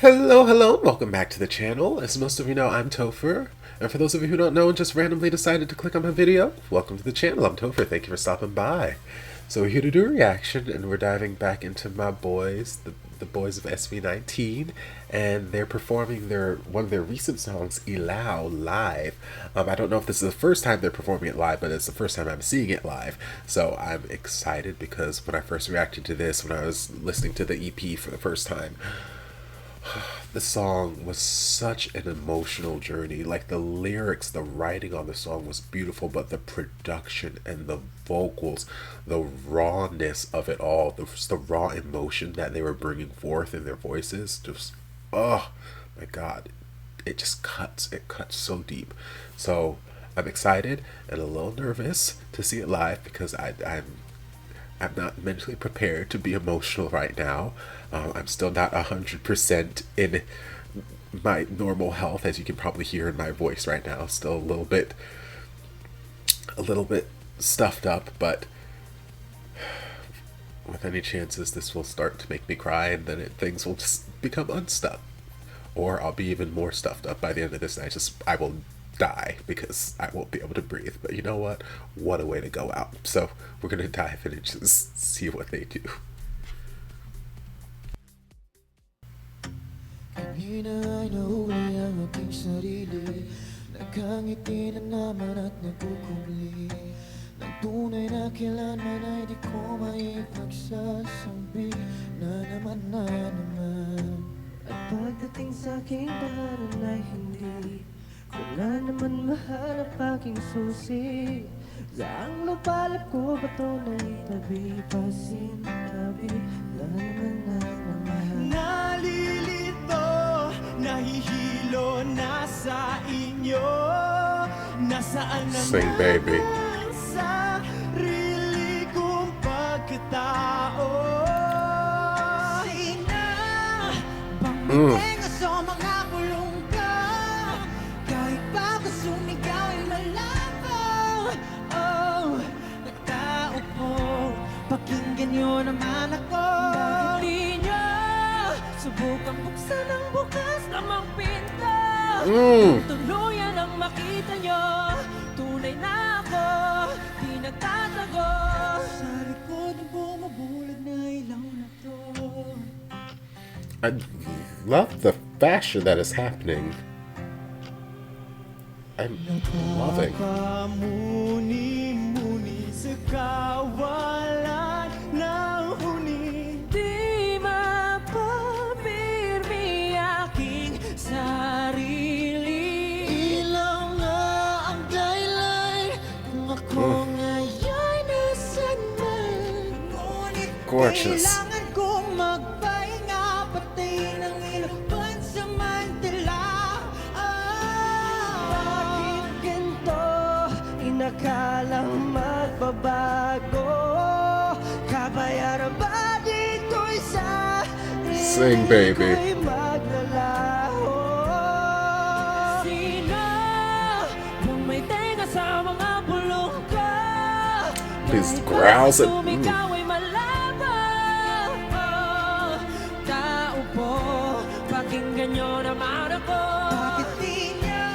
Hello, welcome back to the channel. As most of you know, I'm Topher. And for those of you who don't know and just randomly decided to click on my video, welcome to the channel. I'm Topher, thank you for stopping by. So we're here to do a reaction, and we're diving back into my boys, the boys of SB19, and they're performing one of their recent songs, ILAW, live. I don't know if this is the first time they're performing it live, but it's the first time I'm seeing it live. So I'm excited because when I first reacted to this, when I was listening to the EP for the first time, the song was such an emotional journey. Like, the lyrics, the writing on the song was beautiful, but the production and the vocals, the rawness of it all, the raw emotion that they were bringing forth in their voices, just, oh my god, it just cuts. It cuts so deep. So I'm excited and a little nervous to see it live because I'm not mentally prepared to be emotional right now. I'm still not 100% in my normal health, as you can probably hear in my voice right now. Still a little bit stuffed up, but with any chances this will start to make me cry, and then things will just become unstuck, or I'll be even more stuffed up by the end of this. I will die because I won't be able to breathe. But you know what? What a way to go out. So we're gonna dive in and just see what they do. Kanina ay nahuli ang aking sarili. Nakangiti na naman at nagkukumli. Nang tunay na kailanman ay di ko maipagsasabi na naman. At pagdating sa aking tahanan ay hindi wala naman mahanap aking susi. Saang lupalap ko ba ito na itabi? Pasintabi, naman. Nalilito, nahihilo na sa inyo. Nasaan naman Sing, baby. ang sarili kong pagkatao? Sina bang matenga sa mga bulong ka? Kahit pa ba sumigaw ay malabo. Oh, nagtao po, pakinggan nyo naman ako. Bakit di nyo subukang buksan ang bukas namang pinto? Tuluyan ang makita nyo, tunay na ako, di nagtatago. Sa likod ng bumubulag na ilaw na to. I love the fashion that is happening. I'm loving. Muni-muni sa kawalan ng huni. Di mapapirmi aking sarili. Ilaw nga ang dahilan kung ako ngayon nasan man. Ngunit Gorgeous. kailangan kong magpahinga, patayin ang ilaw pansamantala. Bakit ganito? Inakalang magbabago. Kabayaran ba dito'y sa Sing, baby. ko'y maglalaho? Sino bang may tenga sa mga bulong ko? These growls and Sumigaw ay malabo. Oh, tao po, pakinggan nyo naman ako. Bakit di niya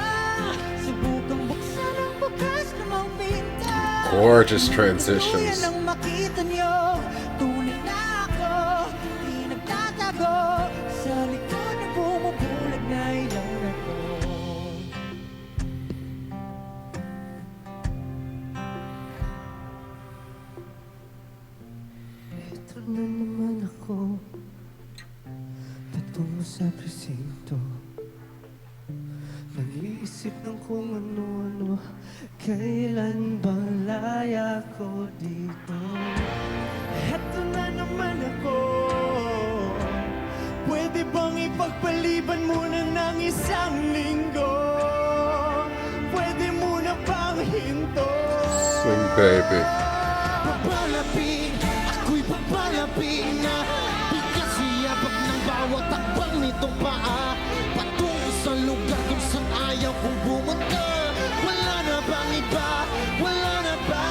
subukang buksan ang bukas namang pinto? gorgeous Tuluyan transitions. ang makita nyo, tunay na ako, di nagtatago. Sa likod ng bumubulag na ilaw na to. Ito na naman ako, patungo sa presinto. Nag-iisip ng kung ano-ano, kailan bang laya ko dito? Eto na naman ako, pwede bang ipagpaliban muna ng isang linggo? Pwede muna bang hinto? Sing, baby. Papalapin, ako'y papalapin na bigas iyabag ng bawat takbang nitong paa. Patungo sa lugar kung saan ayaw kong pumunta. Wala na bang iba? Wala na ba?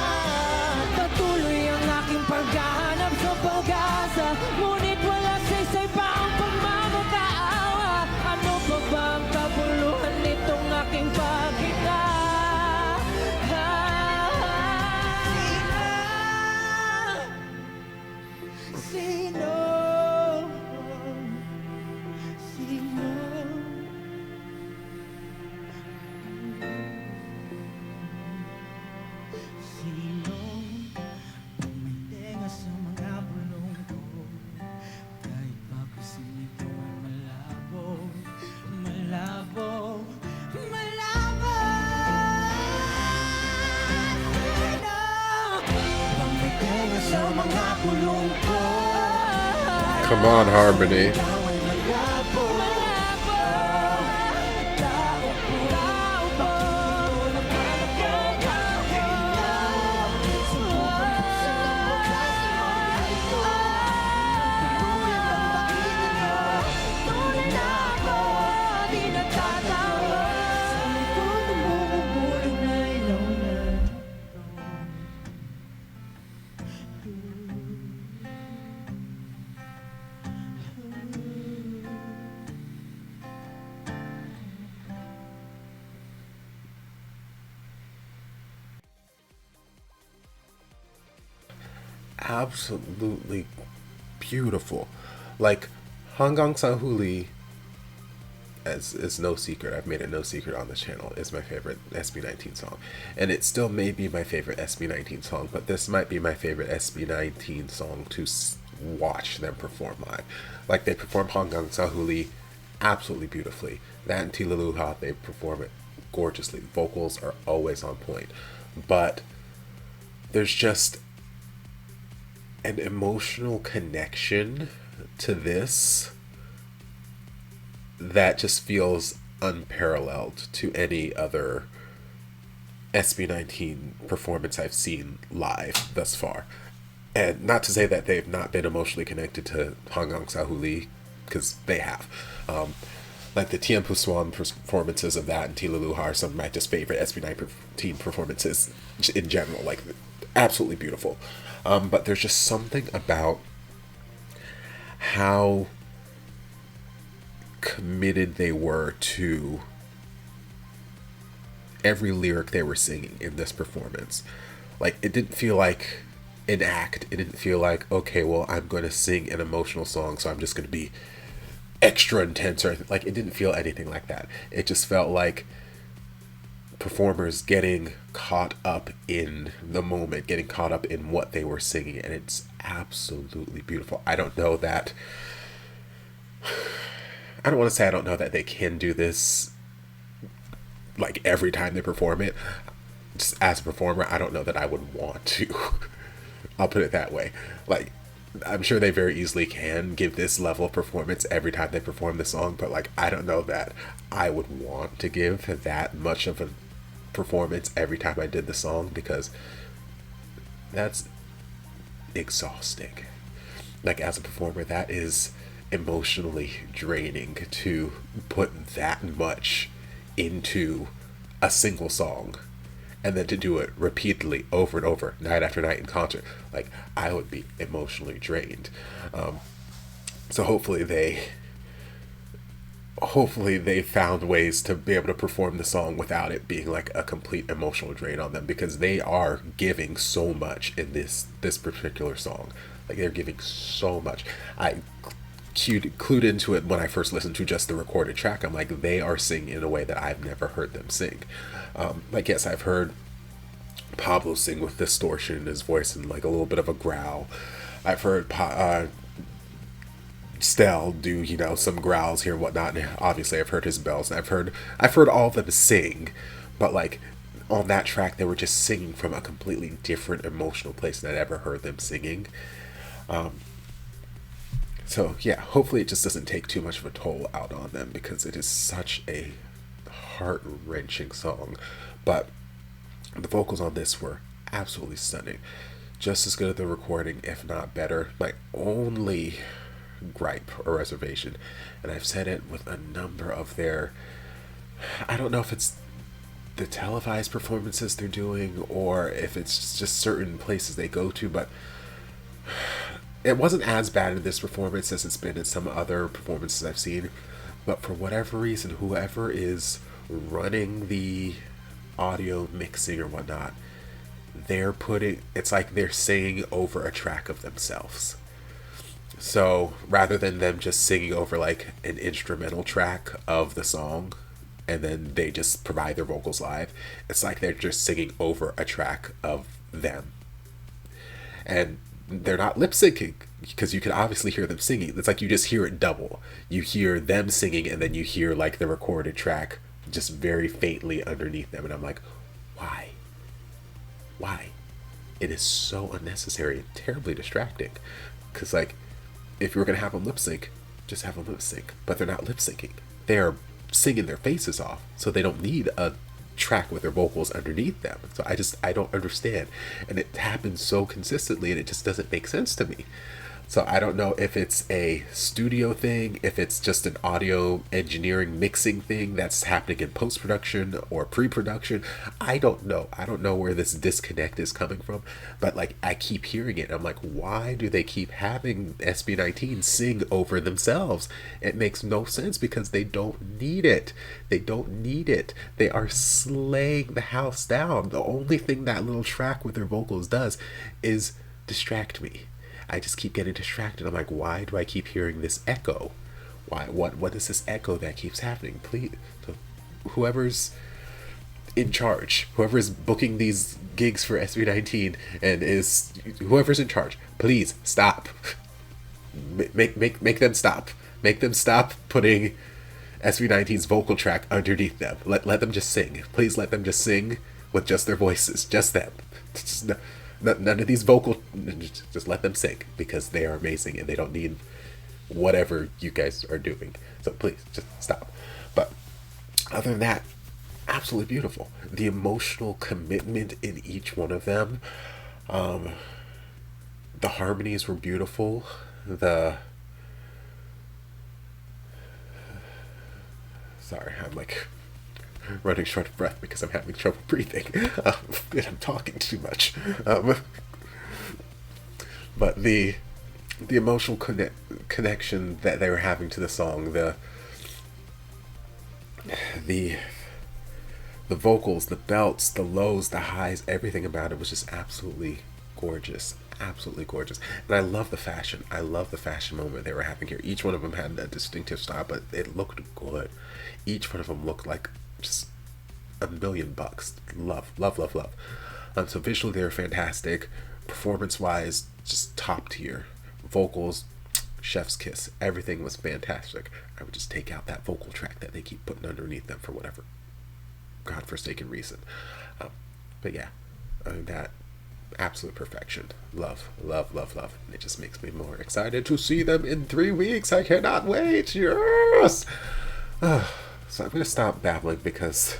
Patuloy ang aking paghahanap sa pag-asa, ngunit wala saysay pa ang pagmamakaawa. Sino? Sino? Sino ang may tenga sa mga bulong ko? Kahit pa kasi ito ay malabo, malabo, malabo. Sino ang may tenga sa mga bulong ko? Come on, Harmony. Ikaw ay malabo, malabo. Tao po, tao po. Absolutely beautiful. Like, Hanggang Sahuli, as is no secret, I've made it no secret on the channel, is my favorite SB19 song. And it still may be my favorite SB19 song, but this might be my favorite SB19 song to watch them perform live. Like, they perform Hanggang Sahuli absolutely beautifully. That and Tilaluha, they perform it gorgeously. Vocals are always on point. But there's just an emotional connection to this that just feels unparalleled to any other SB19 performance I've seen live thus far. And not to say that they've not been emotionally connected to Hanggang Sahuli, because they have. Like the Tiempo Swan performances of that and Tilaluha are some of my just favorite SB19 performances in general. Like, absolutely beautiful. But there's just something about how committed they were to every lyric they were singing in this performance. Like, it didn't feel like an act. It didn't feel like, okay, well, I'm going to sing an emotional song, so I'm just going to be extra intense. Or like, it didn't feel anything like that. It just felt like performers getting caught up in the moment, getting caught up in what they were singing, and it's absolutely beautiful. I don't want to say I don't know that they can do this like every time they perform it. Just as a performer, I don't know that I would want to. I'll put it that way. Like, I'm sure they very easily can give this level of performance every time they perform the song, but like, I don't know that I would want to give that much of a performance every time I did the song, because that's exhausting. Like, as a performer, that is emotionally draining to put that much into a single song and then to do it repeatedly over and over, night after night in concert. Like, I would be emotionally drained. So hopefully they found ways to be able to perform the song without it being like a complete emotional drain on them, because they are giving so much in this particular song. Like, they're giving so much. I clued into it when I first listened to just the recorded track. I'm like, they are singing in a way that I've never heard them sing. Like, yes, I've heard Pablo sing with distortion in his voice and like a little bit of a growl. I've heard Stell do, you know, some growls here and whatnot, and obviously I've heard his bells, and I've heard all of them sing, but like, on that track they were just singing from a completely different emotional place than I'd ever heard them singing. So yeah, hopefully it just doesn't take too much of a toll out on them, because it is such a heart-wrenching song. But the vocals on this were absolutely stunning, just as good as the recording, if not better. My only gripe or reservation, and I've said it with a number of their, I don't know if it's the televised performances they're doing or if it's just certain places they go to, but it wasn't as bad in this performance as it's been in some other performances I've seen. But for whatever reason, whoever is running the audio mixing or whatnot, it's like they're singing over a track of themselves. So rather than them just singing over like an instrumental track of the song and then they just provide their vocals live, it's like they're just singing over a track of them. And they're not lip syncing because you can obviously hear them singing. It's like you just hear it double. You hear them singing and then you hear like the recorded track just very faintly underneath them. And I'm like, why? Why? It is so unnecessary and terribly distracting. Because, like, if you were going to have them lip sync, just have them lip sync. But they're not lip syncing. They are singing their faces off. So they don't need a track with their vocals underneath them. So I don't understand. And it happens so consistently and it just doesn't make sense to me. So I don't know if it's a studio thing, if it's just an audio engineering mixing thing that's happening in post-production or pre-production. I don't know. I don't know where this disconnect is coming from, but like I keep hearing it. I'm like, why do they keep having SB19 sing over themselves? It makes no sense because they don't need it. They don't need it. They are slaying the house down. The only thing that little track with their vocals does is distract me. I just keep getting distracted. I'm like, why do I keep hearing this echo? Why? What is this echo that keeps happening? Please, whoever's in charge, whoever's booking these gigs for SB19 and is whoever's in charge, please stop. Make them stop. Make them stop putting SB19's vocal track underneath them. Let them just sing. Please let them just sing with just their voices, just them. None of these vocal, just let them sing because they are amazing and they don't need whatever you guys are doing. So please, just stop. But other than that, absolutely beautiful. The emotional commitment in each one of them. The harmonies were beautiful. Sorry, I'm like running short of breath because I'm having trouble breathing and I'm talking too much. But the emotional connection that they were having to the song, the vocals, the belts, the lows, the highs, everything about it was just absolutely gorgeous. Absolutely gorgeous. And I love the fashion. I love the fashion moment they were having here. Each one of them had a distinctive style, but it looked good. Each one of them looked like just $1,000,000. Love. So visually they were fantastic. Performance-wise, just top tier. Vocals, chef's kiss. Everything was fantastic. I would just take out that vocal track that they keep putting underneath them for whatever godforsaken reason. But yeah, I mean, that absolute perfection. Love. And it just makes me more excited to see them in 3 weeks. I cannot wait. Yes. So I'm going to stop babbling because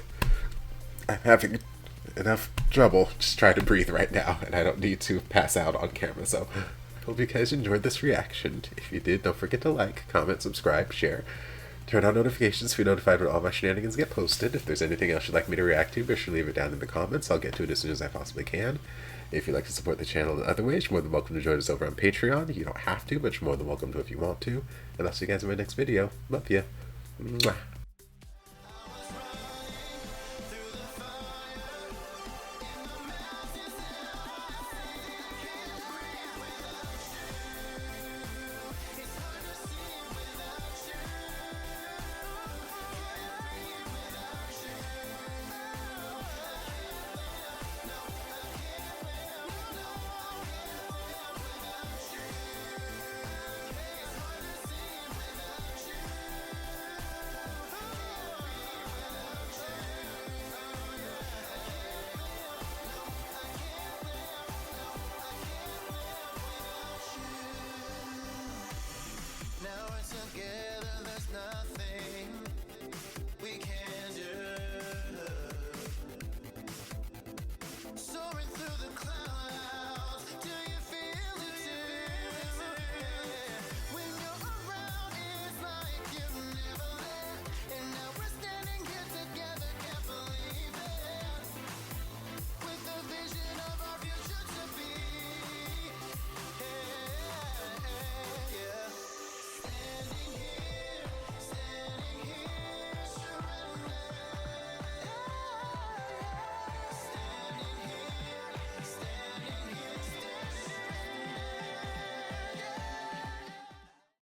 I'm having enough trouble just trying to breathe right now, and I don't need to pass out on camera. So I hope you guys enjoyed this reaction. If you did, don't forget to like, comment, subscribe, share. Turn on notifications to be notified when all my shenanigans get posted. If there's anything else you'd like me to react to, be sure to leave it down in the comments. I'll get to it as soon as I possibly can. If you'd like to support the channel in other ways, you're more than welcome to join us over on Patreon. You don't have to, but you're more than welcome to if you want to. And I'll see you guys in my next video. Love ya. Mwah. Together, there's nothing we can do. Soaring through the clouds.